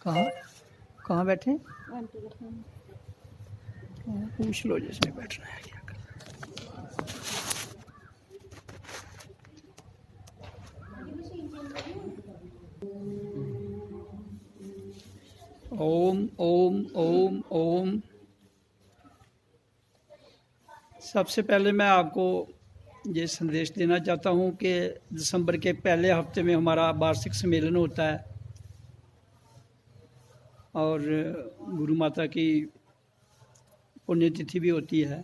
कहाँ कहाँ बैठे? आंटी के सामने। पूछ लो जिसने बैठना है क्या कर। ओम ओम ओम ओम। सबसे पहले मैं आपको ये संदेश देना चाहता हूँ कि दिसंबर के पहले हफ्ते में हमारा वार्षिक सम्मेलन होता है और गुरु माता की पुण्यतिथि भी होती है।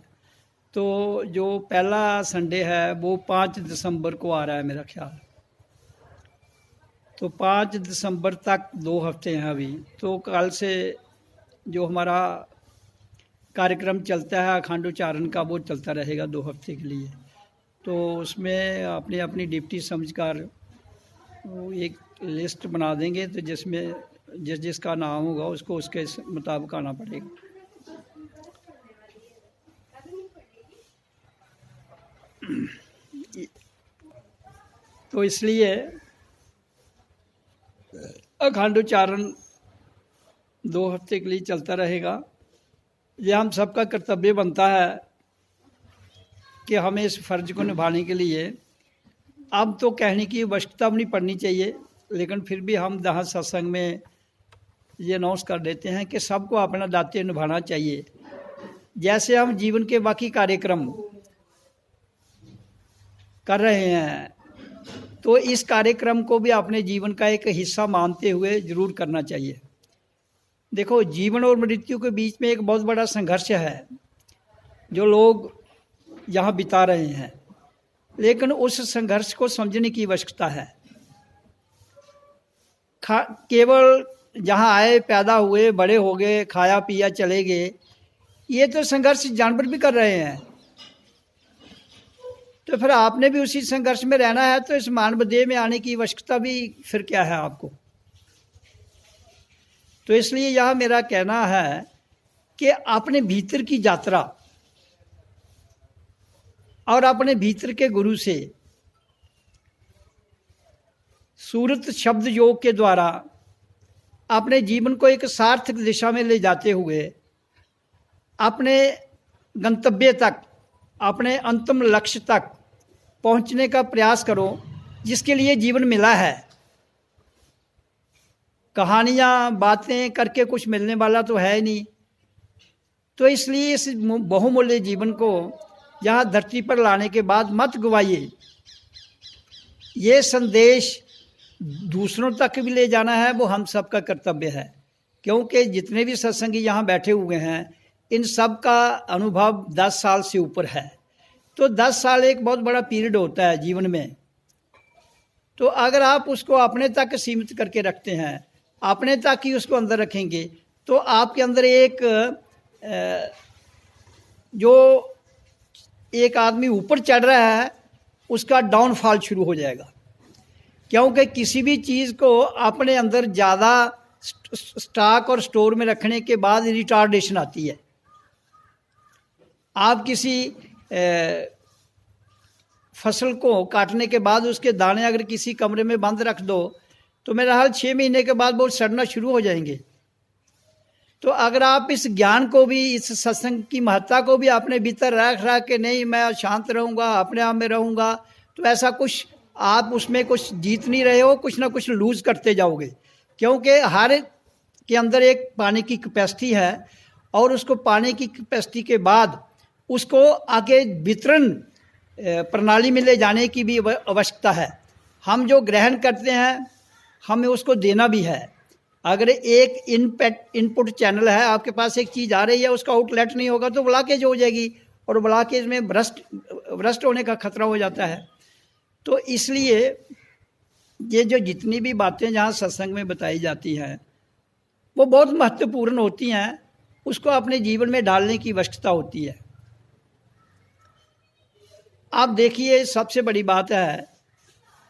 तो जो पहला संडे है वो 5 दिसंबर को आ रहा है मेरा ख्याल। तो 5 दिसंबर तक 2 हफ्ते हैं अभी। तो कल से जो हमारा कार्यक्रम चलता है अखंड उच्चारण का वो चलता रहेगा 2 हफ्ते के लिए। तो उसमें अपनी अपनी ड्यूटी समझकर एक लिस्ट बना देंगे, तो जिसमें जिसका नाम होगा उसको उसके मुताबिक आना पड़ेगा। तो इसलिए अखंड उच्चारण 2 हफ्ते के लिए चलता रहेगा। यह हम सबका कर्तव्य बनता है कि हमें इस फर्ज को निभाने के लिए अब तो कहने की आवश्यकता नहीं पड़नी चाहिए, लेकिन फिर भी हम यहाँ सत्संग में ये अनाउंस कर देते हैं कि सबको अपना दायित्व निभाना चाहिए। जैसे हम जीवन के बाकी कार्यक्रम कर रहे हैं, तो इस कार्यक्रम को भी अपने जीवन का एक हिस्सा मानते हुए जरूर करना चाहिए। देखो, जीवन और मृत्यु के बीच में एक बहुत बड़ा संघर्ष है जो लोग यहाँ बिता रहे हैं, लेकिन उस संघर्ष को समझने की आवश्यकता है। केवल जहाँ आए, पैदा हुए, बड़े हो गए, खाया पिया चले गए, ये तो संघर्ष जानवर भी कर रहे हैं। तो फिर आपने भी उसी संघर्ष में रहना है, तो इस मानव देह में आने की आवश्यकता भी फिर क्या है आपको। तो इसलिए यह मेरा कहना है कि अपने भीतर की यात्रा और अपने भीतर के गुरु से सूरत शब्द योग के द्वारा अपने जीवन को एक सार्थक दिशा में ले जाते हुए अपने गंतव्य तक, अपने अंतिम लक्ष्य तक पहुंचने का प्रयास करो, जिसके लिए जीवन मिला है। कहानियाँ बातें करके कुछ मिलने वाला तो है नहीं। तो इसलिए इस बहुमूल्य जीवन को यहाँ धरती पर लाने के बाद मत गवाइए। ये संदेश दूसरों तक भी ले जाना है, वो हम सब का कर्तव्य है। क्योंकि जितने भी सत्संगी यहाँ बैठे हुए हैं, इन सब का अनुभव 10 साल से ऊपर है। तो 10 साल एक बहुत बड़ा पीरियड होता है जीवन में। तो अगर आप उसको अपने तक सीमित करके रखते हैं, अपने तक ही उसको अंदर रखेंगे, तो आपके अंदर जो एक आदमी ऊपर चढ़ रहा है उसका डाउनफॉल शुरू हो जाएगा। क्योंकि किसी भी चीज़ को अपने अंदर ज़्यादा स्टॉक और स्टोर में रखने के बाद रिटार्डेशन आती है। आप किसी फसल को काटने के बाद उसके दाने अगर किसी कमरे में बंद रख दो, तो मेरा हाल 6 महीने के बाद वो सड़ना शुरू हो जाएंगे। तो अगर आप इस ज्ञान को भी, इस सत्संग की महत्ता को भी अपने भीतर रख के नहीं मैं शांत रहूँगा, अपने आप में रहूँगा, तो ऐसा कुछ आप उसमें कुछ जीत नहीं रहे हो, कुछ ना कुछ लूज करते जाओगे। क्योंकि हर के अंदर एक पानी की कैपेसिटी है और उसको पानी की कैपेसिटी के बाद उसको आगे वितरण प्रणाली में ले जाने की भी आवश्यकता है। हम जो ग्रहण करते हैं हमें उसको देना भी है। अगर एक इनपुट चैनल है, आपके पास एक चीज़ आ रही है, उसका आउटलेट नहीं होगा तो ब्लॉकेज हो जाएगी और ब्लॉकेज में भ्रष्ट होने का खतरा हो जाता है। तो इसलिए ये जो जितनी भी बातें जहाँ सत्संग में बताई जाती हैं वो बहुत महत्वपूर्ण होती हैं, उसको अपने जीवन में डालने की आवश्यकता होती है। आप देखिए, सबसे बड़ी बात है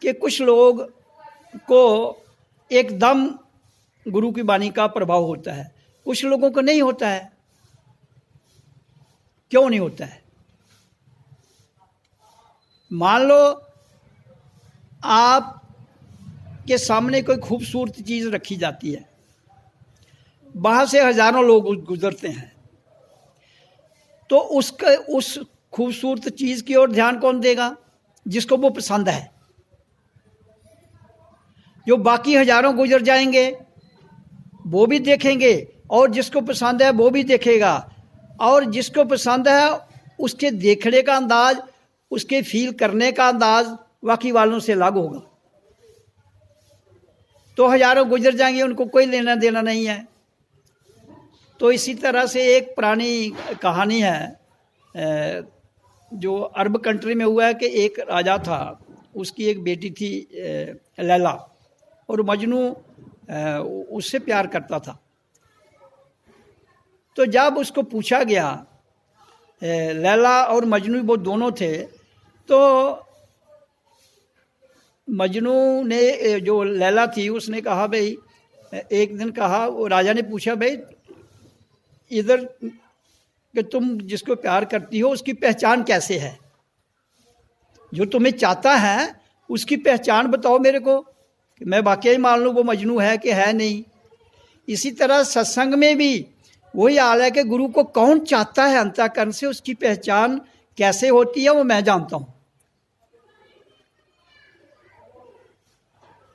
कि कुछ लोग को एकदम गुरु की वाणी का प्रभाव होता है, कुछ लोगों को नहीं होता है। क्यों नहीं होता है? मान लो आप के सामने कोई खूबसूरत चीज़ रखी जाती है, वहां से हजारों लोग गुजरते हैं। तो उसका उस खूबसूरत चीज की ओर ध्यान कौन देगा? जिसको वो पसंद है। जो बाकी हजारों गुजर जाएंगे वो भी देखेंगे, और जिसको पसंद है वो भी देखेगा, और जिसको पसंद है उसके देखने का अंदाज, उसके फील करने का अंदाज बाकी वालों से अलग होगा। तो हजारों गुजर जाएंगे, उनको कोई लेना देना नहीं है। तो इसी तरह से एक पुरानी कहानी है जो अरब कंट्री में हुआ है कि एक राजा था, उसकी एक बेटी थी लैला, और मजनू उससे प्यार करता था। तो जब उसको पूछा गया, लैला और मजनू वो दोनों थे, तो मजनू ने, जो लैला थी, उसने कहा भाई, एक दिन कहा, वो राजा ने पूछा भाई इधर कि तुम जिसको प्यार करती हो उसकी पहचान कैसे है? जो तुम्हें चाहता है उसकी पहचान बताओ मेरे को, कि मैं वाकई मान लूँ वो मजनू है कि है नहीं। इसी तरह सत्संग में भी वही हाल है कि गुरु को कौन चाहता है अंतःकरण से, उसकी पहचान कैसे होती है वो मैं जानता हूँ।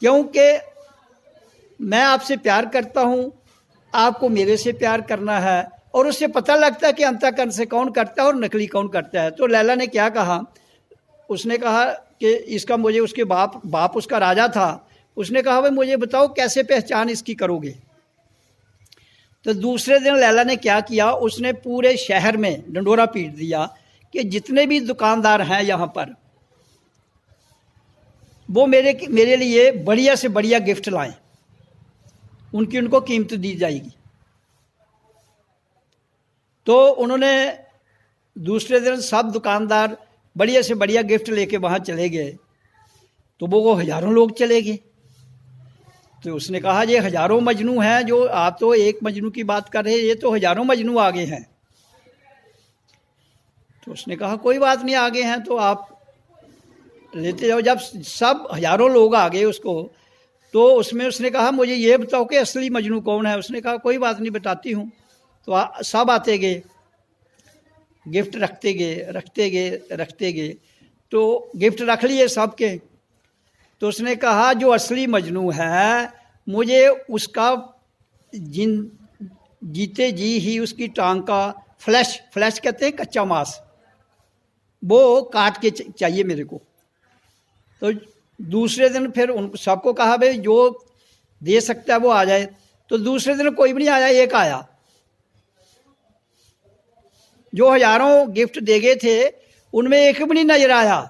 क्योंकि मैं आपसे प्यार करता हूँ, आपको मेरे से प्यार करना है, और उससे पता लगता है कि अंतःकरण से कौन करता है और नकली कौन करता है। तो लैला ने क्या कहा? उसने कहा कि इसका मुझे, उसके बाप उसका राजा था, उसने कहा भाई मुझे बताओ कैसे पहचान इसकी करोगे? तो दूसरे दिन लैला ने क्या किया, उसने पूरे शहर में डंडोरा पीट दिया कि जितने भी दुकानदार हैं यहाँ पर, वो मेरे लिए बढ़िया से बढ़िया गिफ्ट लाएं, उनको कीमत दी जाएगी। तो उन्होंने दूसरे दिन सब दुकानदार बढ़िया से बढ़िया गिफ्ट लेके वहाँ चले गए। तो वो हजारों लोग चले गए। तो उसने कहा ये हजारों मजनू हैं, जो आप तो एक मजनू की बात कर रहे हैं, ये तो हजारों मजनू आगे हैं। तो उसने कहा कोई बात नहीं, आगे हैं तो आप लेते जाओ। जब सब हजारों लोग आ गए उसको, तो उसमें उसने कहा मुझे ये बताओ कि असली मजनू कौन है? उसने कहा कोई बात नहीं, बताती हूँ। तो सब आते गए, गिफ्ट रखते गए। तो गिफ्ट रख लिए सबके। तो उसने कहा जो असली मजनू है, मुझे उसका जीते जी ही उसकी टांग का फ्लैश कहते हैं कच्चा मांस, वो काट के चाहिए मेरे को। तो दूसरे दिन फिर उन सबको कहा भाई जो दे सकता है वो आ जाए। तो दूसरे दिन कोई भी नहीं आया, एक आया। जो हजारों गिफ्ट दे गए थे उनमें एक भी नहीं नजर आया।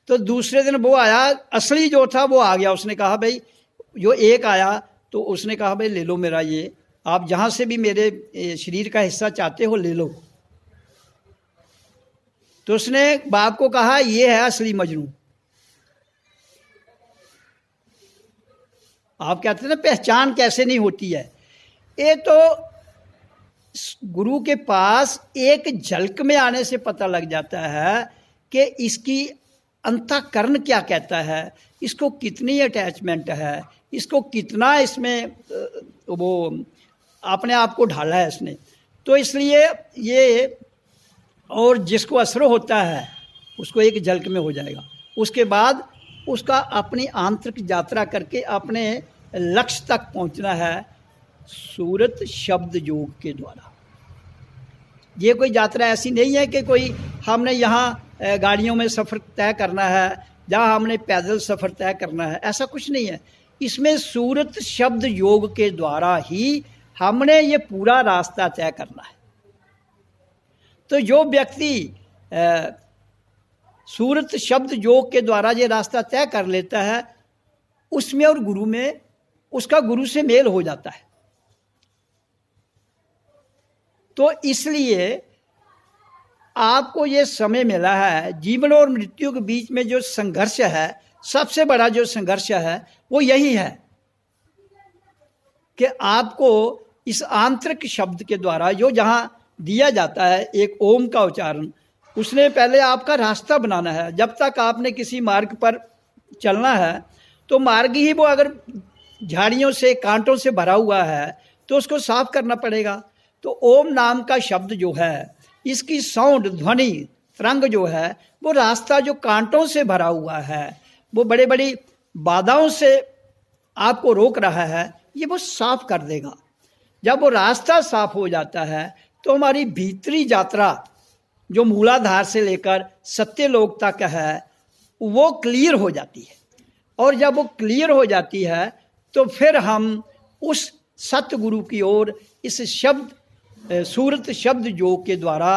तो दूसरे दिन वो आया, असली जो था वो आ गया। उसने कहा भाई जो एक आया, तो उसने कहा भाई ले लो मेरा ये, आप जहां से भी मेरे शरीर का हिस्सा चाहते हो ले लो। तो उसने बाप को कहा ये है असली मजनू। आप कहते हैं ना पहचान कैसे नहीं होती है, ये तो गुरु के पास एक झलक में आने से पता लग जाता है कि इसकी अंतःकरण क्या कहता है, इसको कितनी अटैचमेंट है, इसको कितना इसमें वो अपने आप को ढाला है इसने। तो इसलिए ये, और जिसको असर होता है उसको एक झलक में हो जाएगा। उसके बाद उसका अपनी आंतरिक यात्रा करके अपने लक्ष्य तक पहुंचना है सूरत शब्द योग के द्वारा। ये कोई यात्रा ऐसी नहीं है कि कोई हमने यहाँ गाड़ियों में सफ़र तय करना है, जहाँ हमने पैदल सफ़र तय करना है, ऐसा कुछ नहीं है। इसमें सूरत शब्द योग के द्वारा ही हमने ये पूरा रास्ता तय करना है। तो जो व्यक्ति सूरत शब्द योग के द्वारा ये रास्ता तय कर लेता है, उसमें और गुरु में उसका गुरु से मेल हो जाता है। तो इसलिए आपको ये समय मिला है, जीवन और मृत्यु के बीच में जो संघर्ष है, सबसे बड़ा जो संघर्ष है वो यही है कि आपको इस आंतरिक शब्द के द्वारा जो जहाँ दिया जाता है एक ओम का उच्चारण, उसने पहले आपका रास्ता बनाना है। जब तक आपने किसी मार्ग पर चलना है तो मार्ग ही वो अगर झाड़ियों से, कांटों से भरा हुआ है, तो उसको साफ करना पड़ेगा। तो ओम नाम का शब्द जो है, इसकी साउंड, ध्वनि, तरंग जो है, वो रास्ता जो कांटों से भरा हुआ है, वो बड़े बड़ी बाधाओं से आपको रोक रहा है, ये वो साफ कर देगा। जब वो रास्ता साफ हो जाता है तो हमारी भीतरी यात्रा जो मूलाधार से लेकर सत्यलोक तक है वो क्लियर हो जाती है। और जब वो क्लियर हो जाती है तो फिर हम उस सतगुरु की ओर इस शब्द सूरत शब्द योग के द्वारा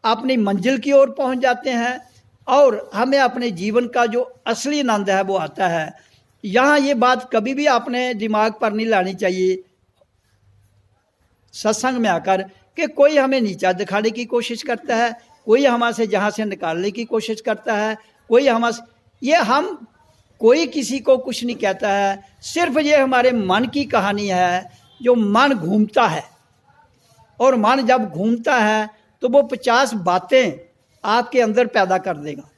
अपनी मंजिल की ओर पहुंच जाते हैं और हमें अपने जीवन का जो असली आनंद है वो आता है। यहाँ ये बात कभी भी अपने दिमाग पर नहीं लानी चाहिए सत्संग में आकर कि कोई हमें नीचा दिखाने की कोशिश करता है, कोई हमसे जहाँ से निकालने की कोशिश करता है, कोई हम कोई किसी को कुछ नहीं कहता है। सिर्फ ये हमारे मन की कहानी है, जो मन घूमता है, और मन जब घूमता है तो वो 50 बातें आपके अंदर पैदा कर देगा।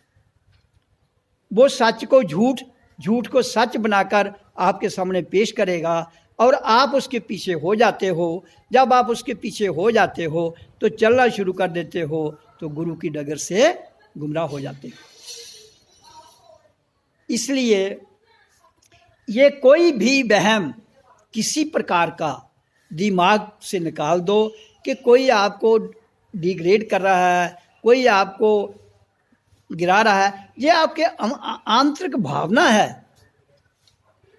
वो सच को झूठ, झूठ को सच बनाकर आपके सामने पेश करेगा और आप उसके पीछे हो जाते हो। जब आप उसके पीछे हो जाते हो तो चलना शुरू कर देते हो, तो गुरु की डगर से गुमराह हो जाते हो। इसलिए ये कोई भी वहम किसी प्रकार का दिमाग से निकाल दो कि कोई आपको डिग्रेड कर रहा है, कोई आपको गिरा रहा है। ये आपके आंतरिक भावना है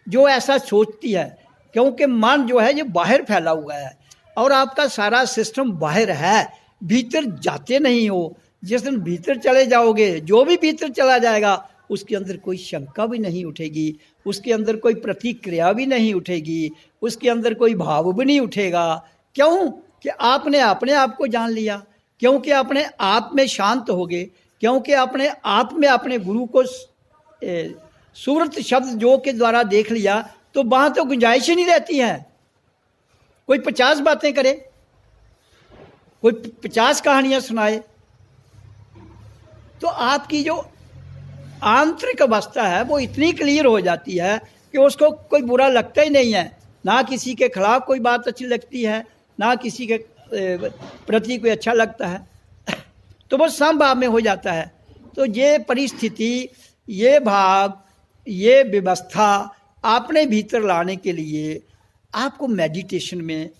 जो ऐसा सोचती है, क्योंकि मन जो है ये बाहर फैला हुआ है और आपका सारा सिस्टम बाहर है, भीतर जाते नहीं हो। जिस दिन भीतर चले जाओगे, जो भी भीतर चला जाएगा उसके अंदर कोई शंका भी नहीं उठेगी, उसके अंदर कोई प्रतिक्रिया भी नहीं उठेगी, उसके अंदर कोई भाव भी नहीं उठेगा। क्यों? कि आपने अपने आप को जान लिया, क्योंकि अपने आप में शांत हो गए, क्योंकि अपने आप में अपने गुरु को सूरत शब्द जो के द्वारा देख लिया। तो वहाँ तो गुंजाइश ही नहीं रहती है कोई 50 बातें करे, कोई 50 कहानियाँ सुनाए। तो आपकी जो आंतरिक अवस्था है वो इतनी क्लियर हो जाती है कि उसको कोई बुरा लगता ही नहीं है, ना किसी के खिलाफ कोई बात अच्छी लगती है, ना किसी के प्रति कोई अच्छा लगता है, तो वो समभाव में हो जाता है। तो ये परिस्थिति, ये भाव, ये व्यवस्था अपने भीतर लाने के लिए आपको मेडिटेशन में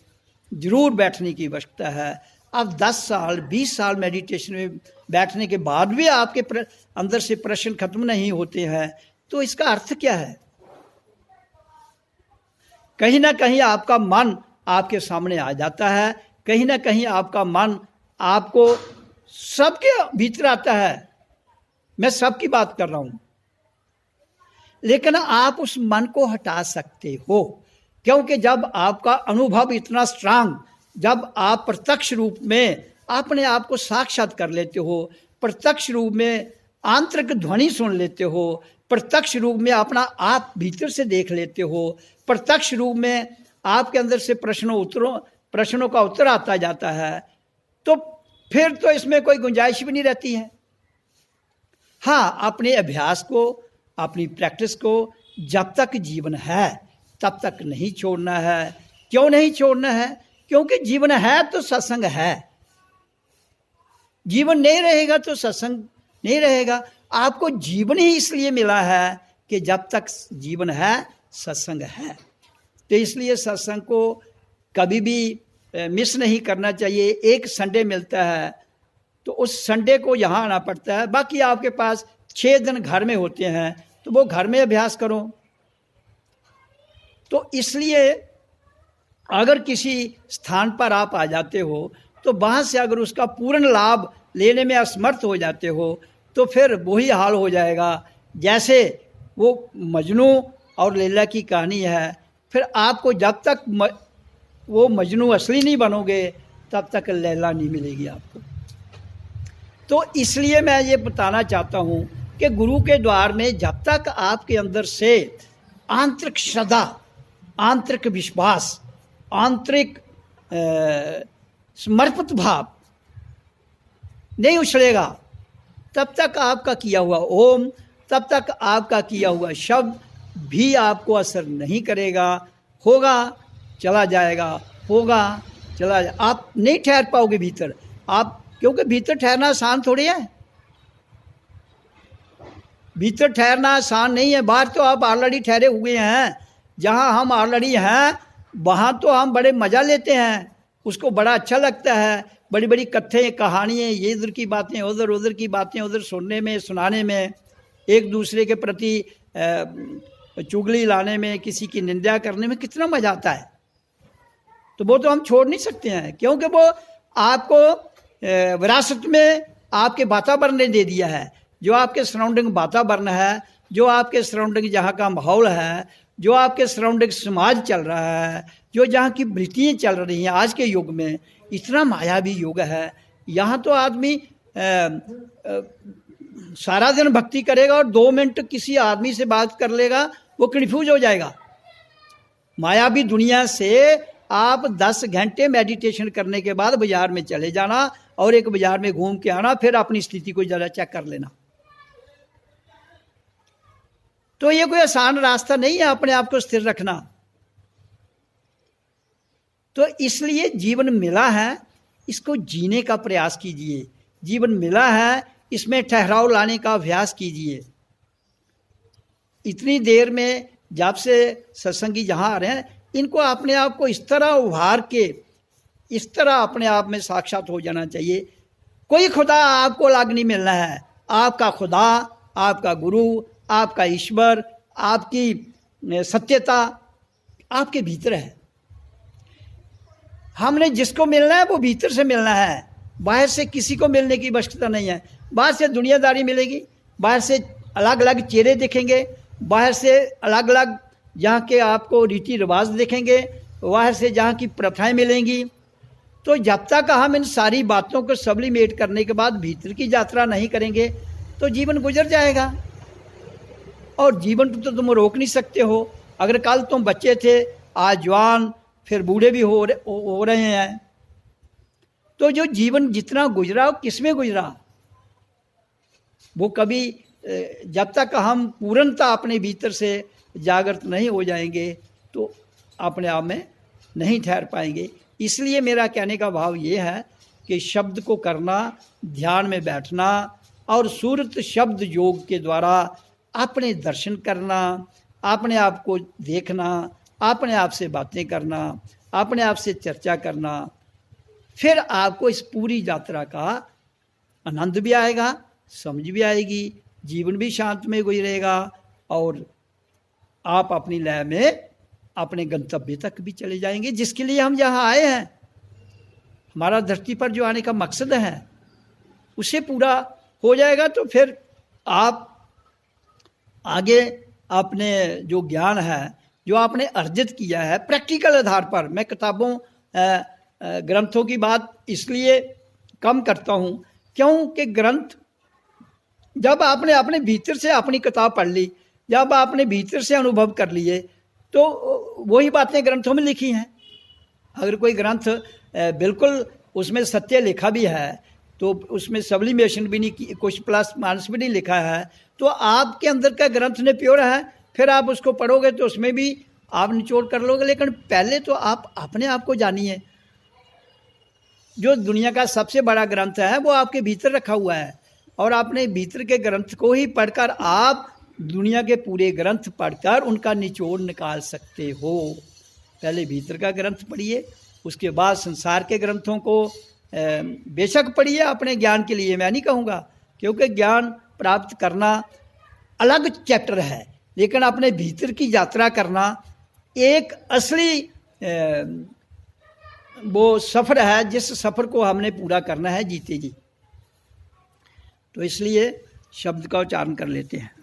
ज़रूर बैठने की आवश्यकता है। अब 10 साल 20 साल मेडिटेशन में बैठने के बाद भी आपके अंदर से प्रश्न खत्म नहीं होते हैं, तो इसका अर्थ क्या है? कहीं ना कहीं आपका मन आपके सामने आ जाता है, कहीं ना कहीं आपका मन आपको सबके भीतर आता है। मैं सबकी बात कर रहा हूँ, लेकिन आप उस मन को हटा सकते हो, क्योंकि जब आपका अनुभव इतना स्ट्रांग, जब आप प्रत्यक्ष रूप में अपने आप को साक्षात कर लेते हो, प्रत्यक्ष रूप में आंतरिक ध्वनि सुन लेते हो, प्रत्यक्ष रूप में अपना आप भीतर से देख लेते हो, प्रत्यक्ष रूप में आपके अंदर से प्रश्नों का उत्तर आता जाता है, तो फिर तो इसमें कोई गुंजाइश भी नहीं रहती है। हाँ, अपने अभ्यास को, अपनी प्रैक्टिस को जब तक जीवन है तब तक नहीं छोड़ना है। क्यों नहीं छोड़ना है? क्योंकि जीवन है तो सत्संग है, जीवन नहीं रहेगा तो सत्संग नहीं रहेगा। आपको जीवन ही इसलिए मिला है कि जब तक जीवन है सत्संग है। तो इसलिए सत्संग को कभी भी मिस नहीं करना चाहिए। एक संडे मिलता है तो उस संडे को यहाँ आना पड़ता है, बाकी आपके पास 6 दिन घर में होते हैं, तो वो घर में अभ्यास करो। तो इसलिए अगर किसी स्थान पर आप आ जाते हो तो वहाँ से अगर उसका पूर्ण लाभ लेने में असमर्थ हो जाते हो तो फिर वही हाल हो जाएगा जैसे वो मजनू और लैला की कहानी है। फिर आपको जब तक वो मजनू असली नहीं बनोगे तब तक लैला नहीं मिलेगी आपको। तो इसलिए मैं ये बताना चाहता हूँ कि गुरु के द्वार में जब तक आपके अंदर से आंतरिक श्रद्धा, आंतरिक विश्वास, आंतरिक समर्पित भाव नहीं उछलेगा, तब तक आपका किया हुआ ओम, तब तक आपका किया हुआ शब्द भी आपको असर नहीं करेगा। होगा चला जाएगा, होगा चला जाए, आप नहीं ठहर पाओगे भीतर। आप, क्योंकि भीतर ठहरना आसान थोड़ी है, भीतर ठहरना आसान नहीं है। बाहर तो आप ऑलरेडी ठहरे हुए हैं, जहाँ हम ऑलरेडी हैं वहाँ तो हम बड़े मज़ा लेते हैं, उसको बड़ा अच्छा लगता है। बड़ी बड़ी कथें कहानियाँ, ये इधर की बातें उधर, उधर की बातें उधर, सुनने में सुनाने में, एक दूसरे के प्रति चुगली लाने में, किसी की निंदा करने में कितना मज़ा आता है। तो वो तो हम छोड़ नहीं सकते हैं, क्योंकि वो आपको विरासत में आपके वातावरण ने दे दिया है। जो आपके सराउंडिंग वातावरण है, जो आपके सराउंडिंग जहाँ का माहौल है, जो आपके सराउंडिंग समाज चल रहा है, जो जहाँ की वृत्तियाँ चल रही हैं आज के युग में, इतना मायावी युग है। यहाँ तो आदमी सारा दिन भक्ति करेगा और 2 मिनट किसी आदमी से बात कर लेगा, वो कन्फ्यूज हो जाएगा। मायावी दुनिया से आप 10 घंटे मेडिटेशन करने के बाद बाजार में चले जाना और एक बाजार में घूम के आना, फिर अपनी स्थिति को ज़रा चेक कर लेना। तो ये कोई आसान रास्ता नहीं है अपने आप को स्थिर रखना। तो इसलिए जीवन मिला है, इसको जीने का प्रयास कीजिए। जीवन मिला है, इसमें ठहराव लाने का अभ्यास कीजिए। इतनी देर में जब से सत्संगी जहाँ आ रहे हैं, इनको अपने आप को इस तरह उभार के, इस तरह अपने आप में साक्षात हो जाना चाहिए। कोई खुदा आपको अलग नहीं मिलना है। आपका खुदा, आपका गुरु, आपका ईश्वर, आपकी सत्यता आपके भीतर है। हमने जिसको मिलना है वो भीतर से मिलना है, बाहर से किसी को मिलने की आवश्यकता नहीं है। बाहर से दुनियादारी मिलेगी, बाहर से अलग अलग चेहरे दिखेंगे, बाहर से अलग अलग जहाँ के आपको रीति रिवाज देखेंगे, बाहर से जहाँ की प्रथाएं मिलेंगी। तो जब तक हम इन सारी बातों को सब्लिमेट करने के बाद भीतर की यात्रा नहीं करेंगे तो जीवन गुजर जाएगा। और जीवन को तो तुम रोक नहीं सकते हो। अगर कल तुम बच्चे थे, आज जवान, फिर बूढ़े भी हो रहे हैं, तो जो जीवन जितना गुजरा वो किस में गुजरा, वो कभी जब तक हम पूर्णता अपने भीतर से जागृत नहीं हो जाएंगे तो अपने आप में नहीं ठहर पाएंगे। इसलिए मेरा कहने का भाव ये है कि शब्द को करना, ध्यान में बैठना और सूरत शब्द योग के द्वारा अपने दर्शन करना, अपने आप को देखना, अपने आप से बातें करना, अपने आप से चर्चा करना, फिर आपको इस पूरी यात्रा का आनंद भी आएगा, समझ भी आएगी, जीवन भी शांत में गुजरेगा और आप अपनी लय में अपने गंतव्य तक भी चले जाएंगे, जिसके लिए हम यहाँ आए हैं। हमारा धरती पर जो आने का मकसद है उसे पूरा हो जाएगा तो फिर आप आगे अपने जो ज्ञान है, जो आपने अर्जित किया है प्रैक्टिकल आधार पर, मैं किताबों ग्रंथों की बात इसलिए कम करता हूँ क्योंकि ग्रंथ जब आपने अपने भीतर से अपनी किताब पढ़ ली, जब आपने भीतर से अनुभव कर लिए, तो वही बातें ग्रंथों में लिखी हैं। अगर कोई ग्रंथ बिल्कुल उसमें सत्य लिखा भी है तो उसमें सब्लिमेशन भी नहीं की, कुछ प्लस माइनस भी नहीं लिखा है, तो आपके अंदर का ग्रंथ ने प्योर है, फिर आप उसको पढ़ोगे तो उसमें भी आप निचोड़ कर लोगे। लेकिन पहले तो आप अपने आप को जानिए। जो दुनिया का सबसे बड़ा ग्रंथ है वो आपके भीतर रखा हुआ है, और अपने भीतर के ग्रंथ को ही पढ़कर आप दुनिया के पूरे ग्रंथ पढ़कर उनका निचोड़ निकाल सकते हो। पहले भीतर का ग्रंथ पढ़िए, उसके बाद संसार के ग्रंथों को बेशक पढ़िए अपने ज्ञान के लिए, मैं नहीं कहूँगा, क्योंकि ज्ञान प्राप्त करना अलग चैप्टर है, लेकिन अपने भीतर की यात्रा करना एक असली वो सफ़र है, जिस सफ़र को हमने पूरा करना है जीते जी। तो इसलिए शब्द का उच्चारण कर लेते हैं।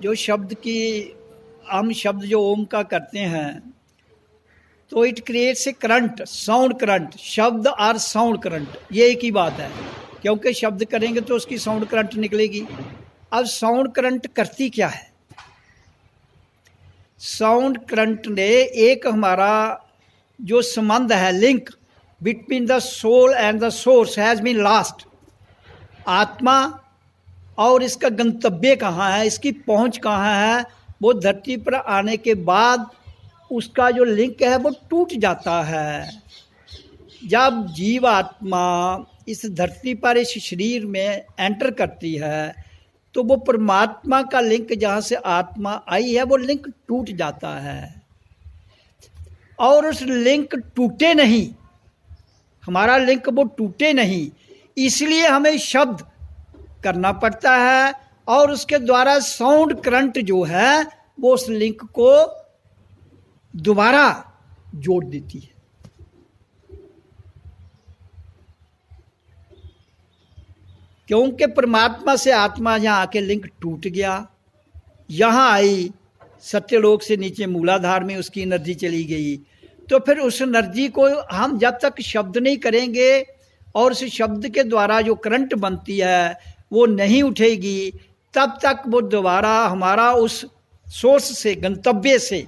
जो शब्द की हम शब्द जो ओम का करते हैं तो it creates a current, sound current, शब्द और साउंड करंट, ये एक ही बात है, क्योंकि शब्द करेंगे तो उसकी साउंड करंट निकलेगी। अब साउंड करंट करती क्या है? साउंड करंट ने एक हमारा जो संबंध है, link between the soul and the source has been lost. आत्मा और इसका गंतव्य कहाँ है, इसकी पहुँच कहाँ है, वो धरती पर आने के बाद उसका जो लिंक है वो टूट जाता है। जब जीव आत्मा इस धरती पर इस शरीर में एंटर करती है तो वो परमात्मा का लिंक, जहाँ से आत्मा आई है, वो लिंक टूट जाता है। और उस लिंक टूटे नहीं, हमारा लिंक वो टूटे नहीं, इसलिए हमें शब्द करना पड़ता है और उसके द्वारा साउंड करंट जो है वो उस लिंक को दोबारा जोड़ देती है। क्योंकि परमात्मा से आत्मा यहाँ आके लिंक टूट गया, यहाँ आई, सत्यलोक से नीचे मूलाधार में उसकी एनर्जी चली गई, तो फिर उस एनर्जी को हम जब तक शब्द नहीं करेंगे और उस शब्द के द्वारा जो करंट बनती है वो नहीं उठेगी, तब तक वो दोबारा हमारा उस सोर्स से, गंतव्य से,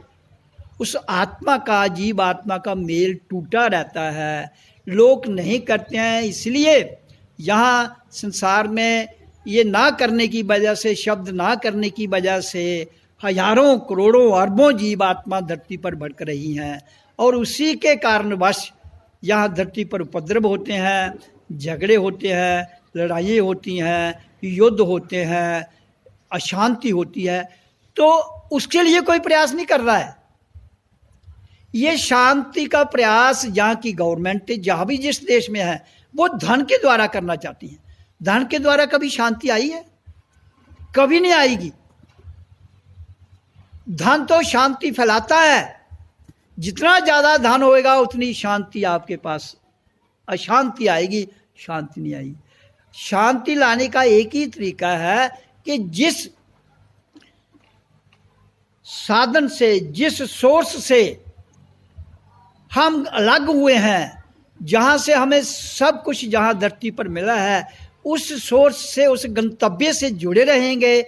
उस आत्मा का, जीव आत्मा का मेल टूटा रहता है। लोग नहीं करते हैं, इसलिए यहाँ संसार में ये ना करने की वजह से, शब्द ना करने की वजह से हजारों करोड़ों अरबों जीव आत्मा धरती पर भटक रही हैं और उसी के कारणवश यहाँ धरती पर उपद्रव होते हैं, झगड़े होते हैं, लड़ाइयाँ होती हैं, युद्ध होते हैं, अशांति होती है। तो उसके लिए कोई प्रयास नहीं कर रहा है। ये शांति का प्रयास जहाँ की गवर्नमेंट, जहाँ भी जिस देश में है, वो धन के द्वारा करना चाहती है। धन के द्वारा कभी शांति आई है? कभी नहीं आएगी। धन तो शांति फैलाता है, जितना ज़्यादा धन होएगा उतनी शांति आपके पास, अशांति आएगी, शांति नहीं आएगी। शांति लाने का एक ही तरीका है कि जिस साधन से, जिस सोर्स से हम अलग हुए हैं, जहाँ से हमें सब कुछ जहाँ धरती पर मिला है, उस सोर्स से, उस गंतव्य से जुड़े रहेंगे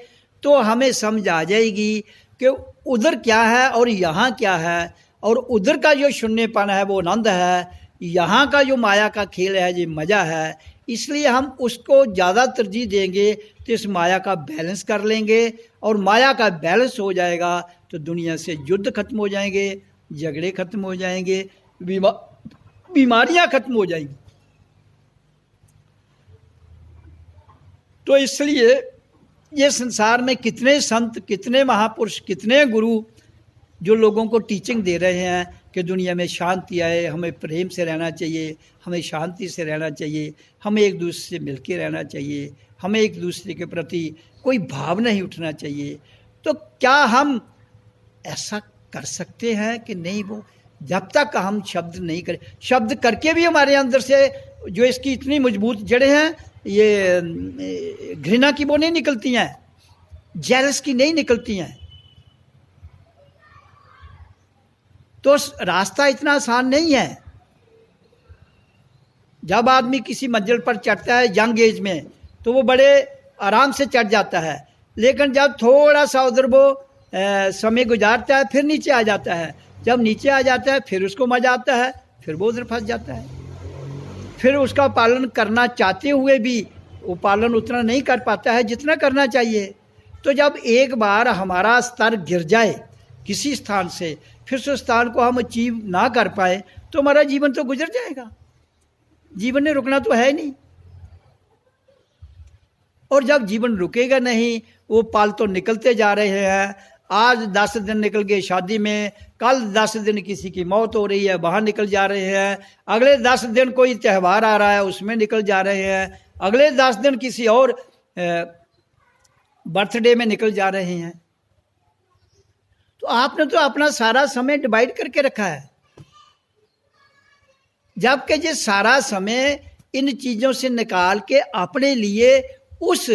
तो हमें समझ आ जाएगी कि उधर क्या है और यहाँ क्या है, और उधर का जो शून्यपन है वो आनंद है, यहाँ का जो माया का खेल है ये मज़ा है। इसलिए हम उसको ज़्यादा तरजीह देंगे तो इस माया का बैलेंस कर लेंगे, और माया का बैलेंस हो जाएगा तो दुनिया से युद्ध खत्म हो जाएंगे, झगड़े खत्म हो जाएंगे, बीमारियां खत्म हो जाएंगी। तो इसलिए ये संसार में कितने संत, कितने महापुरुष, कितने गुरु जो लोगों को टीचिंग दे रहे हैं कि दुनिया में शांति आए, हमें प्रेम से रहना चाहिए, हमें शांति से रहना चाहिए, हमें एक दूसरे से मिलकर रहना चाहिए, हमें एक दूसरे के प्रति कोई भाव नहीं उठना चाहिए। तो क्या हम ऐसा कर सकते हैं कि नहीं? वो जब तक हम शब्द नहीं करें, शब्द करके भी हमारे अंदर से जो इसकी इतनी मजबूत जड़ें हैं, ये घृणा की वो नहीं निकलती हैं, जेलस की नहीं निकलती हैं। तो रास्ता इतना आसान नहीं है। जब आदमी किसी मंजिल पर चढ़ता है यंग एज में, तो वो बड़े आराम से चढ़ जाता है, लेकिन जब थोड़ा सा उधर वो समय गुजारता है फिर नीचे आ जाता है। जब नीचे आ जाता है फिर उसको मजा आता है, फिर वो उधर फंस जाता है। फिर उसका पालन करना चाहते हुए भी वो पालन उतना नहीं कर पाता है जितना करना चाहिए। तो जब एक बार हमारा स्तर गिर जाए किसी स्थान से, फिर उस स्थान को हम अचीव ना कर पाए, तो हमारा जीवन तो गुजर जाएगा। जीवन ने रुकना तो है नहीं। और जब जीवन रुकेगा नहीं, वो पल तो निकलते जा रहे हैं। आज 10 दिन निकल गए शादी में, कल 10 दिन किसी की मौत हो रही है, वहाँ निकल जा रहे हैं। अगले 10 दिन कोई त्यौहार आ रहा है, उसमें निकल जा रहे हैं। अगले 10 दिन किसी और बर्थडे में निकल जा रहे हैं। तो आपने तो अपना सारा समय डिवाइड करके रखा है, जबकि ये सारा समय इन चीज़ों से निकाल के अपने लिए उस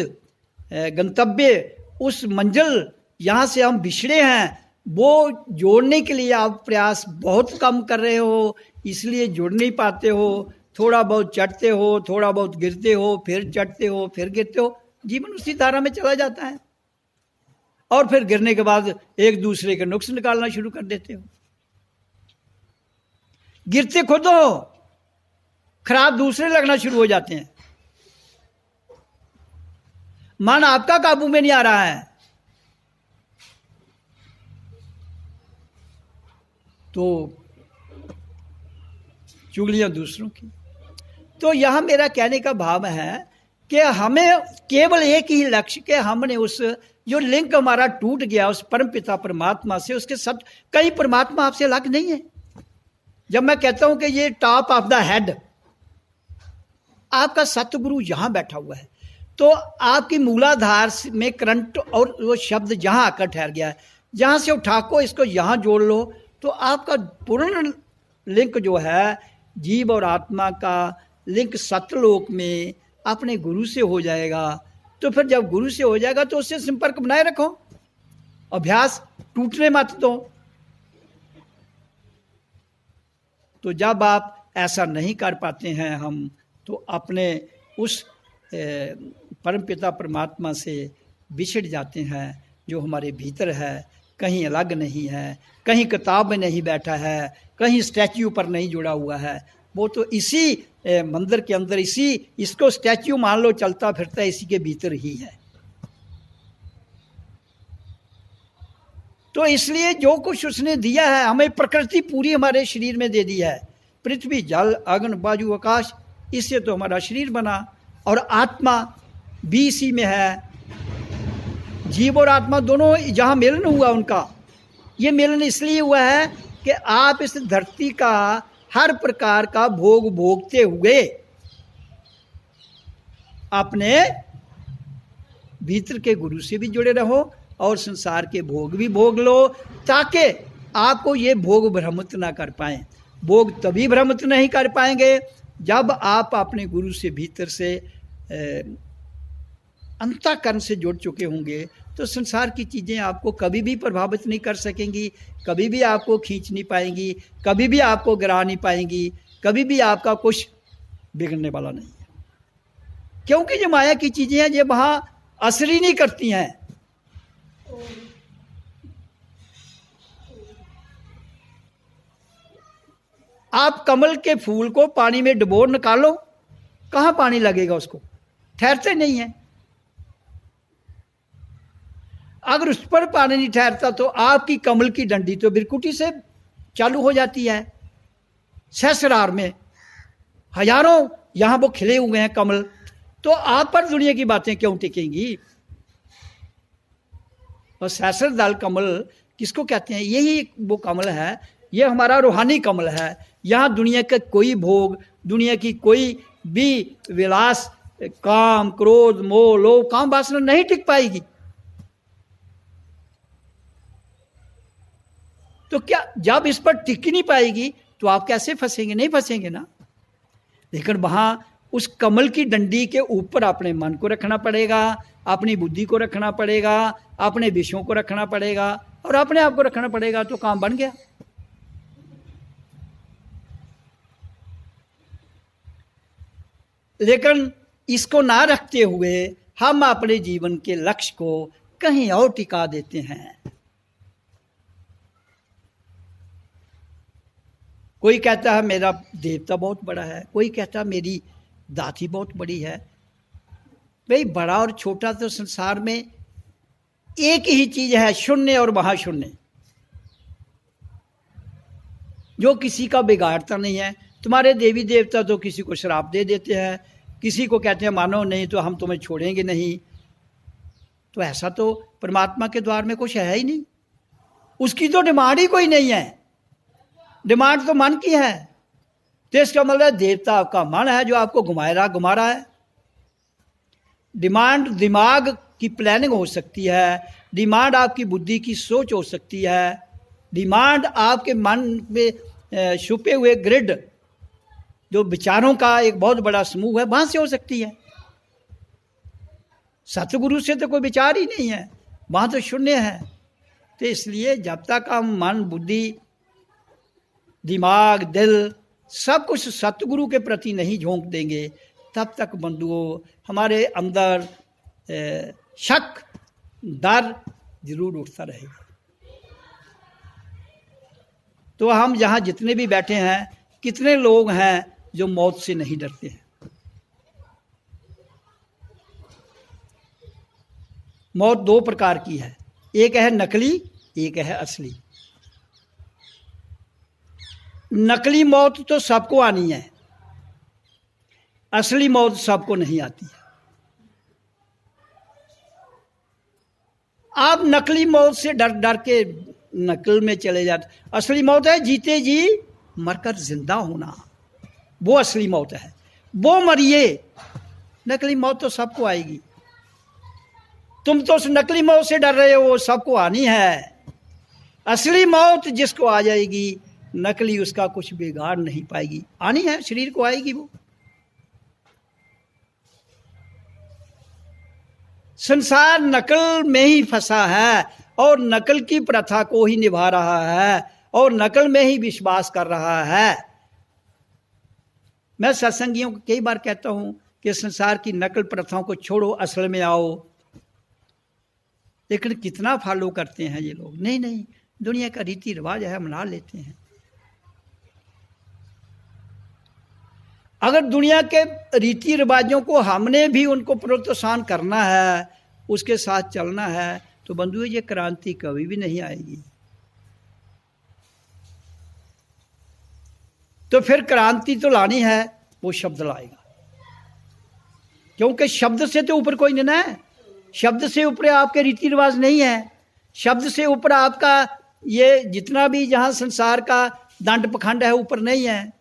गंतव्य, उस मंजिल यहाँ से हम बिछड़े हैं, वो जोड़ने के लिए आप प्रयास बहुत कम कर रहे हो, इसलिए जुड़ नहीं पाते हो। थोड़ा बहुत चढ़ते हो, थोड़ा बहुत गिरते हो, फिर चढ़ते हो, फिर गिरते हो। जीवन उसी धारा में चला जाता है। और फिर गिरने के बाद एक दूसरे के नुक्स निकालना शुरू कर देते हो। गिरते खुद हो, खराब दूसरे लगना शुरू हो जाते हैं। मन आपका काबू में नहीं आ रहा है, तो चुगलियां दूसरों की। तो यहां मेरा कहने का भाव है कि हमें केवल एक ही लक्ष्य, कि हमने उस जो लिंक हमारा टूट गया उस परम पिता परमात्मा से, उसके सब कई परमात्मा आपसे अलग नहीं है। जब मैं कहता हूं कि ये टॉप ऑफ द हेड आपका सतगुरु यहां बैठा हुआ है, तो आपकी मूलाधार में करंट और वो शब्द जहां आकर ठहर गया है, जहां से उठा को इसको यहां जोड़ लो, तो आपका पूर्ण लिंक जो है जीव और आत्मा का लिंक सतलोक में अपने गुरु से हो जाएगा। तो फिर जब गुरु से हो जाएगा तो उससे संपर्क बनाए रखो, अभ्यास टूटने मत दो। तो जब आप ऐसा नहीं कर पाते हैं हम, तो अपने उस परमपिता परमात्मा से बिछड़ जाते हैं जो हमारे भीतर है, कहीं अलग नहीं है, कहीं किताब में नहीं बैठा है, कहीं स्टैच्यू पर नहीं जुड़ा हुआ है। वो तो इसी मंदिर के अंदर, इसी इसको स्टैच्यू मान लो चलता फिरता इसी के भीतर ही है। तो इसलिए जो कुछ उसने दिया है हमें, प्रकृति पूरी हमारे शरीर में दे दी है, पृथ्वी जल अग्नि वायु आकाश, इससे तो हमारा शरीर बना। और आत्मा भी इसी में है। जीव और आत्मा दोनों जहाँ मिलन हुआ उनका, ये मिलन इसलिए हुआ है कि आप इस धरती का हर प्रकार का भोग भोगते हुए अपने भीतर के गुरु से भी जुड़े रहो और संसार के भोग भी भोग लो, ताकि आपको ये भोग भ्रमित ना कर पाए। भोग तभी भ्रमित नहीं कर पाएंगे जब आप अपने गुरु से भीतर से अंतःकरण से जुड़ चुके होंगे। तो संसार की चीज़ें आपको कभी भी प्रभावित नहीं कर सकेंगी, कभी भी आपको खींच नहीं पाएंगी, कभी भी आपको गिरा नहीं पाएंगी, कभी भी आपका कुछ बिगड़ने वाला नहीं है। क्योंकि जो माया की चीज़ें हैं ये वहाँ असर ही नहीं करती हैं। आप कमल के फूल को पानी में डुबो निकालो, कहाँ पानी लगेगा उसको, ठहरते नहीं है। अगर उस पर पानी नहीं ठहरता तो आपकी कमल की डंडी तो बिरकुटी से चालू हो जाती है, सहस्रार में हजारों यहाँ वो खिले हुए हैं कमल, तो आप पर दुनिया की बातें क्यों टिकेंगी? और सहस्र दल कमल किसको कहते हैं? यही वो कमल है, ये हमारा रूहानी कमल है। यहाँ दुनिया का कोई भोग, दुनिया की कोई भी विलास, काम, क्रोध, मोह, लोभ, काम, वासना नहीं टिक पाएगी। तो क्या जब इस पर टिक नहीं पाएगी तो आप कैसे फंसेंगे? नहीं फंसेंगे ना। लेकिन वहां उस कमल की डंडी के ऊपर अपने मन को रखना पड़ेगा, अपनी बुद्धि को रखना पड़ेगा, अपने विषयों को रखना पड़ेगा और अपने आप को रखना पड़ेगा, तो काम बन गया। लेकिन इसको ना रखते हुए हम अपने जीवन के लक्ष्य को कहीं और टिका देते हैं। कोई कहता है मेरा देवता बहुत बड़ा है, कोई कहता है मेरी दाती बहुत बड़ी है। भाई बड़ा और छोटा तो संसार में एक ही चीज है, शून्य और महाशून्य, जो किसी का बिगाड़ता नहीं है। तुम्हारे देवी देवता तो किसी को श्राप दे देते हैं, किसी को कहते हैं मानो नहीं तो हम तुम्हें छोड़ेंगे नहीं। तो ऐसा तो परमात्मा के द्वार में कुछ है ही नहीं, उसकी तो डिमांड ही कोई नहीं है। डिमांड तो मन की है। तो इसका मतलब देवता आपका मन है जो आपको घुमा रहा है। डिमांड दिमाग की प्लानिंग हो सकती है, डिमांड आपकी बुद्धि की सोच हो सकती है, डिमांड आपके मन में छुपे हुए ग्रिड जो विचारों का एक बहुत बड़ा समूह है वहां से हो सकती है। सतगुरु से तो कोई विचार ही नहीं है, वहां तो शून्य है। तो इसलिए जब तक हम मन, बुद्धि, दिमाग, दिल सब कुछ सतगुरु के प्रति नहीं झोंक देंगे, तब तक बंधुओं हमारे अंदर शक, डर जरूर उठता रहेगा। तो हम यहाँ जितने भी बैठे हैं, कितने लोग हैं जो मौत से नहीं डरते हैं? मौत दो प्रकार की है, एक है नकली, एक है असली। नकली मौत तो सबको आनी है, असली मौत सबको नहीं आती है। आप नकली मौत से डर डर के नकल में चले जाते। असली मौत है जीते जी मरकर जिंदा होना, वो असली मौत है, वो मरिए। नकली मौत तो सबको आएगी। तुम तो उस नकली मौत से डर रहे हो, वो सबको आनी है। असली मौत जिसको आ जाएगी, नकली उसका कुछ बिगाड़ नहीं पाएगी, आनी है, शरीर को आएगी। वो संसार नकल में ही फंसा है और नकल की प्रथा को ही निभा रहा है और नकल में ही विश्वास कर रहा है। मैं सत्संगियों को कई बार कहता हूं कि संसार की नकल प्रथाओं को छोड़ो, असल में आओ। लेकिन कितना फॉलो करते हैं ये लोग? नहीं नहीं, दुनिया का रीति रिवाज है, मना लेते हैं। अगर दुनिया के रीति रिवाजों को हमने भी उनको प्रोत्साहन करना है, उसके साथ चलना है, तो बंधुओं ये क्रांति कभी भी नहीं आएगी। तो फिर क्रांति तो लानी है, वो शब्द लाएगा, क्योंकि शब्द से तो ऊपर कोई नहीं है। शब्द से ऊपर आपके रीति रिवाज नहीं है, शब्द से ऊपर आपका ये जितना भी जहां संसार का दंड पखंड है ऊपर नहीं है।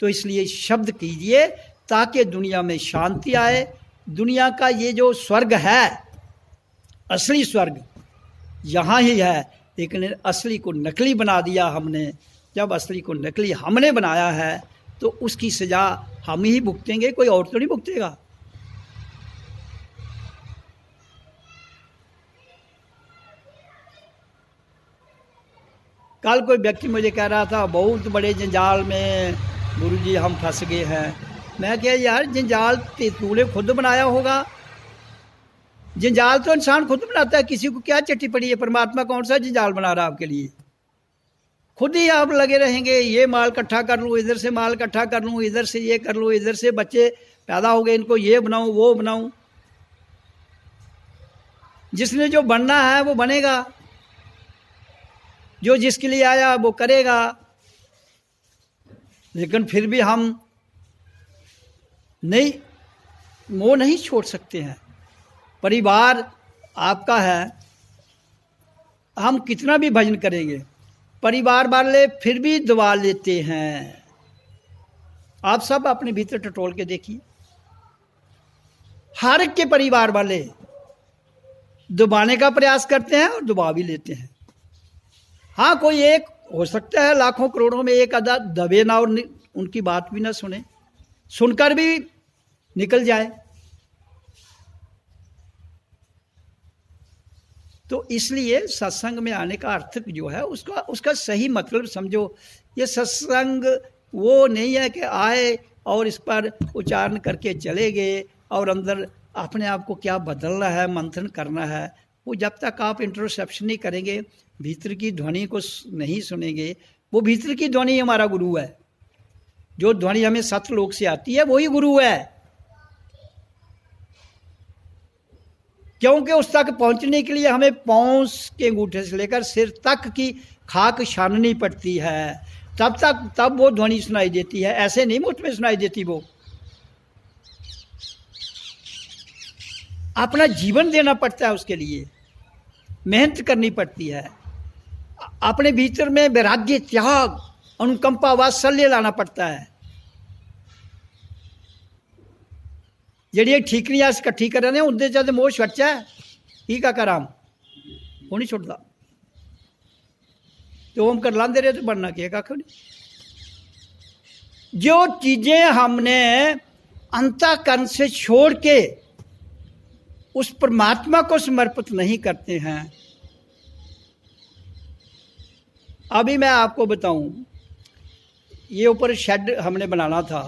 तो इसलिए शब्द कीजिए ताकि दुनिया में शांति आए। दुनिया का ये जो स्वर्ग है, असली स्वर्ग यहाँ ही है, लेकिन असली को नकली बना दिया हमने। जब असली को नकली हमने बनाया है तो उसकी सजा हम ही भुगतेंगे, कोई और तो नहीं भुगतेगा। कल कोई व्यक्ति मुझे कह रहा था बहुत बड़े जंजाल में गुरुजी हम फंस गए हैं। मैं क्या यार, जंजाल तूने खुद बनाया होगा। जंजाल तो इंसान खुद बनाता है, किसी को क्या चिट्ठी पड़ी है? परमात्मा कौन सा जंजाल बना रहा है आपके लिए? खुद ही आप लगे रहेंगे, ये माल इकट्ठा कर लूँ, इधर से माल इकट्ठा कर लूँ, इधर से ये कर लूँ, इधर से बच्चे पैदा हो गए, इनको ये बनाऊँ वो बनाऊँ। जिसने जो बनना है वो बनेगा, जो जिसके लिए आया वो करेगा। लेकिन फिर भी हम नहीं, वो नहीं छोड़ सकते हैं। परिवार आपका है, हम कितना भी भजन करेंगे, परिवार वाले फिर भी दबा लेते हैं। आप सब अपने भीतर टटोल के देखिए, हर एक के परिवार वाले दबाने का प्रयास करते हैं और दबा भी लेते हैं। हाँ, कोई एक हो सकता है लाखों करोड़ों में एक आधा दबे ना और उनकी बात भी ना सुने, सुनकर भी निकल जाए। तो इसलिए सत्संग में आने का अर्थ जो है उसका सही मतलब समझो। ये सत्संग वो नहीं है कि आए और इस पर उच्चारण करके चले गए और अंदर अपने आप को क्या बदलना है, मंथन करना है। वो जब तक आप इंट्रोस्पेक्शन नहीं करेंगे, भीतर की ध्वनि को नहीं सुनेंगे, वो भीतर की ध्वनि हमारा गुरु है। जो ध्वनि हमें सतलोक से आती है वही गुरु है, क्योंकि उस तक पहुंचने के लिए हमें पौंस के अंगूठे से लेकर सिर तक की खाक छाननी पड़ती है, तब वो ध्वनि सुनाई देती है। ऐसे नहीं मुझ में सुनाई देती। वो अपना जीवन देना पड़ता है, उसके लिए मेहनत करनी पड़ती है, अपने भीतर में वैराग्य, त्याग, अनुकंपा, वात्सल्य लाना पड़ता है। ਜਿਹੜੀ ਠੀਕਰੀਆਂ ਅਸੀਂ ਇਕੱਠੀ ਕਰ ਰਹੇ ਉਹਦੇ ਚ ਮੋਹ ਛੱਟਾ ਕੀ ਕਾ ਕਰਾਂ ਉਹ नहीं छुटता। तो हम कर लाते रहे तो बनना क्या कख नहीं। जो चीजें हमने अंतःकरण से छोड़ के उस परमात्मा को समर्पित नहीं करते हैं। अभी मैं आपको बताऊं, ये ऊपर शेड हमने बनाना था,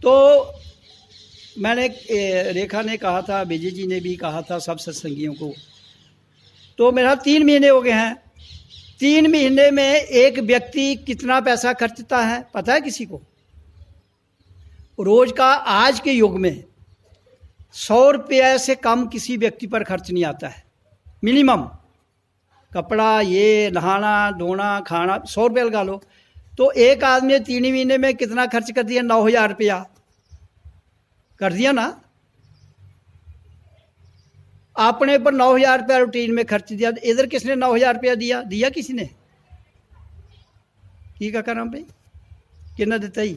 तो मैंने, रेखा ने कहा था, विजय जी ने भी कहा था, सब सत्संगियों को, तो मेरा 3 महीने हो गए हैं। 3 महीने में एक व्यक्ति कितना पैसा खर्चता है पता है किसी को? रोज का आज के युग में 100 रुपये से कम किसी व्यक्ति पर खर्च नहीं आता है। मिनिमम कपड़ा, ये नहाना धोना खाना, 100 रुपये लगा लो। तो एक आदमी ने 3 महीने में कितना खर्च कर दिया? 9,000 रुपया कर दिया ना। आपने पर 9,000 रुपया रूटीन में खर्च दिया। इधर किसने 9,000 रुपया दिया किसी ने? की का करा भाई, कितना दिता ही?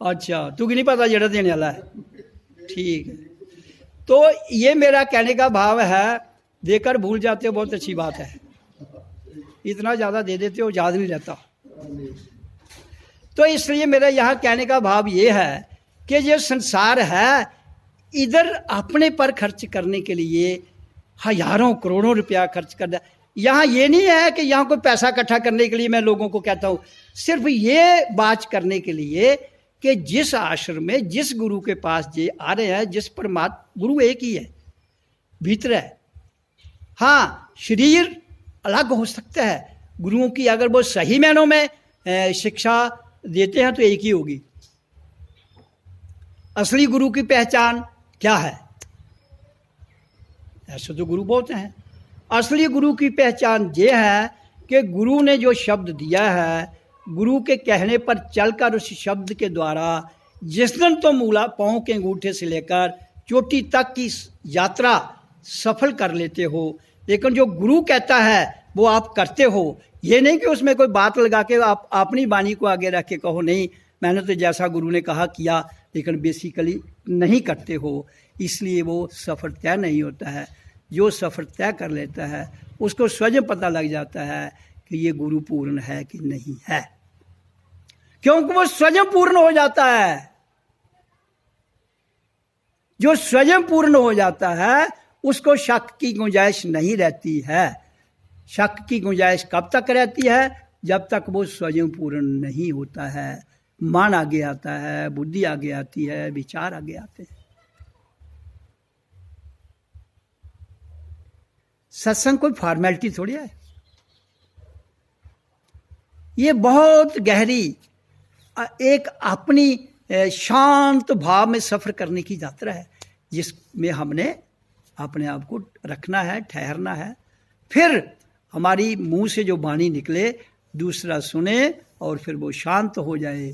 अच्छा, तू की नहीं पता जेड़ा देने वाला है, ठीक है। तो ये मेरा कहने का भाव है, देकर भूल जाते हो बहुत अच्छी बात है, इतना ज़्यादा दे देते हो याद नहीं रहता। तो इसलिए मेरा यहाँ कहने का भाव ये है कि ये संसार है, इधर अपने पर खर्च करने के लिए हजारों करोड़ों रुपया खर्च कर दिया। यहाँ ये नहीं है कि यहाँ कोई पैसा इकट्ठा करने के लिए मैं लोगों को कहता हूँ, सिर्फ ये बात करने के लिए कि जिस आश्रम में जिस गुरु के पास ये आ रहे हैं, जिस परमात्मा गुरु एक ही है, भीतर है। हाँ, शरीर अलग हो सकता है, गुरुओं की अगर वो सही मायनों में शिक्षा देते हैं तो एक ही होगी। असली गुरु की पहचान क्या है? ऐसे तो गुरु बहुत हैं। असली गुरु की पहचान ये है कि गुरु ने जो शब्द दिया है, गुरु के कहने पर चलकर उस शब्द के द्वारा जिस दिन तो मूला पाँव के अंगूठे से लेकर चोटी तक की यात्रा सफल कर लेते हो। लेकिन जो गुरु कहता है वो आप करते हो। ये नहीं कि उसमें कोई बात लगा के आप अपनी वाणी को आगे रख के कहो नहीं मैंने तो जैसा गुरु ने कहा किया, लेकिन बेसिकली नहीं करते हो। इसलिए वो सफ़र तय नहीं होता है। जो सफ़र तय कर लेता है उसको स्वयं पता लग जाता है कि ये गुरु पूर्ण है कि नहीं है, क्योंकि वो स्वयं पूर्ण हो जाता है। जो स्वयं पूर्ण हो जाता है उसको शक की गुंजाइश नहीं रहती है। शक की गुंजाइश कब तक रहती है? जब तक वो स्वयं पूर्ण नहीं होता है। मन आगे आता है, बुद्धि आगे आती है, विचार आगे आते हैं। सत्संग कोई फॉर्मेलिटी थोड़ी है, ये बहुत गहरी एक अपनी शांत भाव में सफर करने की यात्रा है, जिसमें हमने अपने आप को रखना है, ठहरना है। फिर हमारी मुंह से जो वाणी निकले दूसरा सुने और फिर वो शांत हो जाए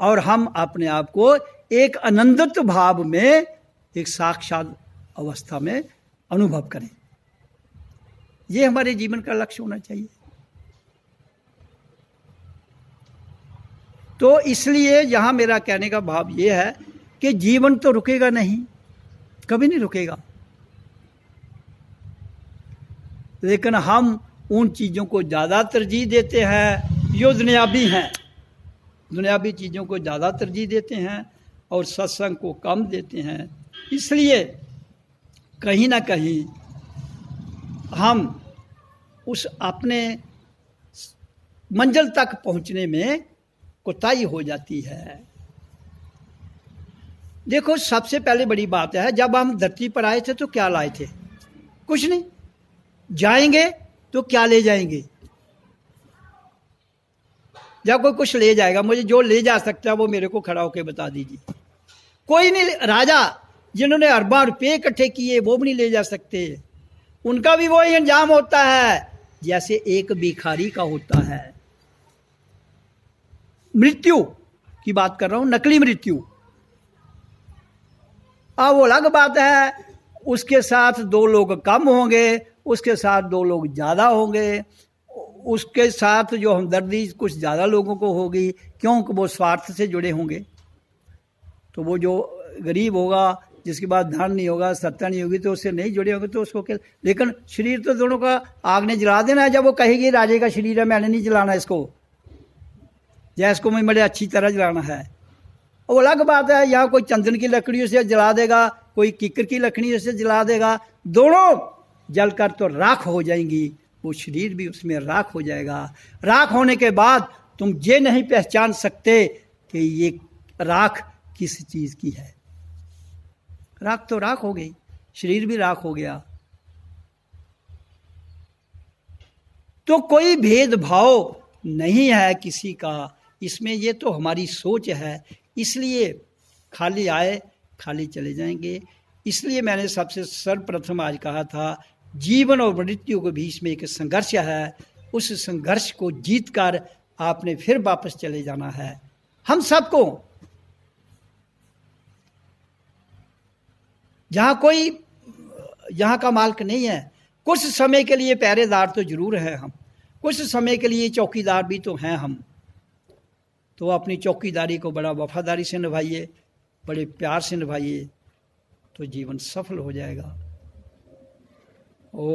और हम अपने आप को एक आनंदित भाव में, एक साक्षात अवस्था में अनुभव करें। ये हमारे जीवन का लक्ष्य होना चाहिए। तो इसलिए यहाँ मेरा कहने का भाव ये है कि जीवन तो रुकेगा नहीं, कभी नहीं रुकेगा, लेकिन हम उन चीज़ों को ज़्यादा तरजीह देते हैं जो दुनियावी हैं, दुनियावी चीज़ों को ज़्यादा तरजीह देते हैं और सत्संग को कम देते हैं। इसलिए कहीं ना कहीं हम उस अपने मंजिल तक पहुंचने में कोताही हो जाती है। देखो, सबसे पहले बड़ी बात है, जब हम धरती पर आए थे तो क्या लाए थे? कुछ नहीं। जाएंगे तो क्या ले जाएंगे? जब कोई कुछ ले जाएगा, मुझे जो ले जा सकता है वो मेरे को खड़ा होकर बता दीजिए। कोई नहीं। राजा जिन्होंने अरबों रुपये इकट्ठे किए वो भी नहीं ले जा सकते। उनका भी वही अंजाम होता है जैसे एक भिखारी का होता है। मृत्यु की बात कर रहा हूं, नकली मृत्यु। अब वो अलग बात है, उसके साथ दो लोग कम होंगे, उसके साथ दो लोग ज़्यादा होंगे, उसके साथ जो हमदर्दी कुछ ज़्यादा लोगों को होगी, क्योंकि वो स्वार्थ से जुड़े होंगे। तो वो जो गरीब होगा, जिसके पास धन नहीं होगा, सत्ता नहीं होगी, तो उससे नहीं जुड़े होंगे तो उसको क्या। लेकिन शरीर तो दोनों का आग ने जला देना है। जब वो कहेगी राजे का शरीर है, मैंने नहीं जलाना इसको, या इसको मैं बड़े अच्छी तरह जलाना है, वो अलग बात है। यहाँ कोई चंदन की लकड़ियों से जला देगा, कोई किकर की लकड़ियों से जला देगा, दोनों जलकर तो राख हो जाएंगी, वो शरीर भी उसमें राख हो जाएगा। राख होने के बाद तुम ये नहीं पहचान सकते कि ये राख किस चीज़ की है। राख तो राख हो गई, शरीर भी राख हो गया। तो कोई भेदभाव नहीं है किसी का इसमें, ये तो हमारी सोच है। इसलिए खाली आए खाली चले जाएंगे। इसलिए मैंने सबसे सर्वप्रथम आज कहा था, जीवन और मृत्यु के बीच में एक संघर्ष है। उस संघर्ष को जीतकर आपने फिर वापस चले जाना है। हम सबको, जहाँ कोई यहाँ का मालिक नहीं है, कुछ समय के लिए पहरेदार तो जरूर है हम, कुछ समय के लिए चौकीदार भी तो हैं हम। तो अपनी चौकीदारी को बड़ा वफादारी से निभाइए, बड़े प्यार से निभाइए, तो जीवन सफल हो जाएगा। ओ